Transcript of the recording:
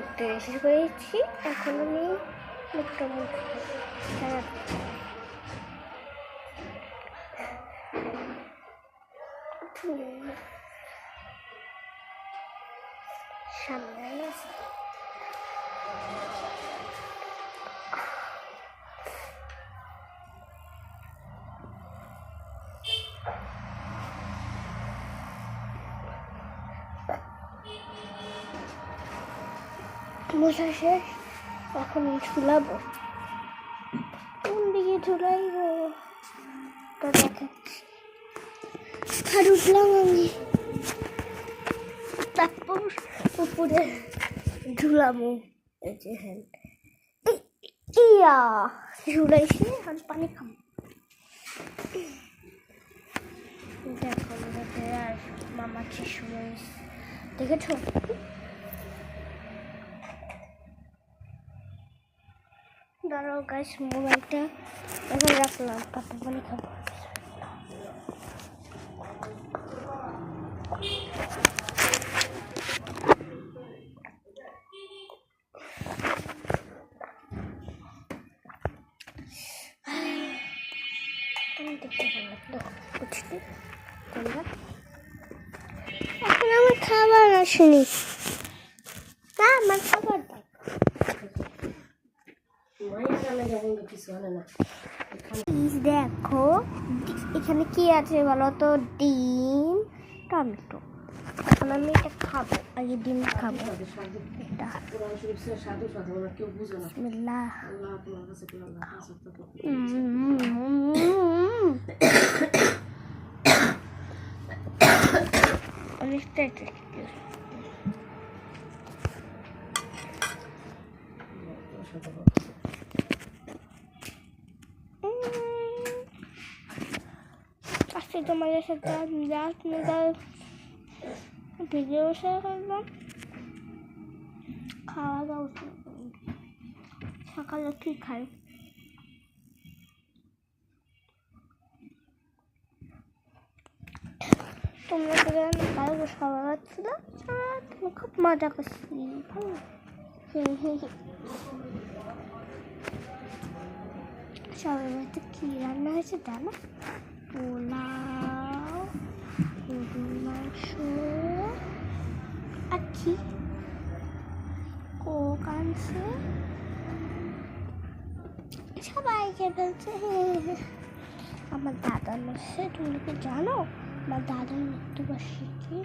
পড়তে শেষ করেছি। এখন আমি মুখটা বলতে সামনে মোছা শেষ। এখন ঝুলাবো। কোন দিকে ঝুলাইব তো দেখাচ্ছি। আর উঠলাম আমি, তারপর উপরে ঝুলাবো। এই যে হ্যাঁ ইয়া ঝুলাইছি। আর পানি খাবো। দেখো আর মামা শুয়ে দেখেছো? দাঁড়াও গাইস, মোবাইলটা এখন রাখলাম, তারপর পানি খাবো। দেখতে বুঝতে তোমরা এখন আমার খাবার আসেনি। না আমার খাবার দাও। দেখো এখানে কি আছে বলো তো? ডিম, টমেটো। এখন আমি এটা খাবো। আগে ডিম খাবো। অনেকটাই টেস্টি। আজকে তোমাদের সাথে ভিডিও শেয়ার করলাম। খাওয়া দাওয়া সকালে কি খাই? তোমরা ভালো খাবার পাচ্ছিল, তুমি খুব মজা করছি। সবাই বাড়িতে কি রান্না হয়েছে জানো? পোলাও, গরুর মাংস আর কি কোক আনছে। সবাইকে বলছে আমার দাদা মাসে। তুমি কি জানো আমার দাদার মৃত্যুবার্ষিকী?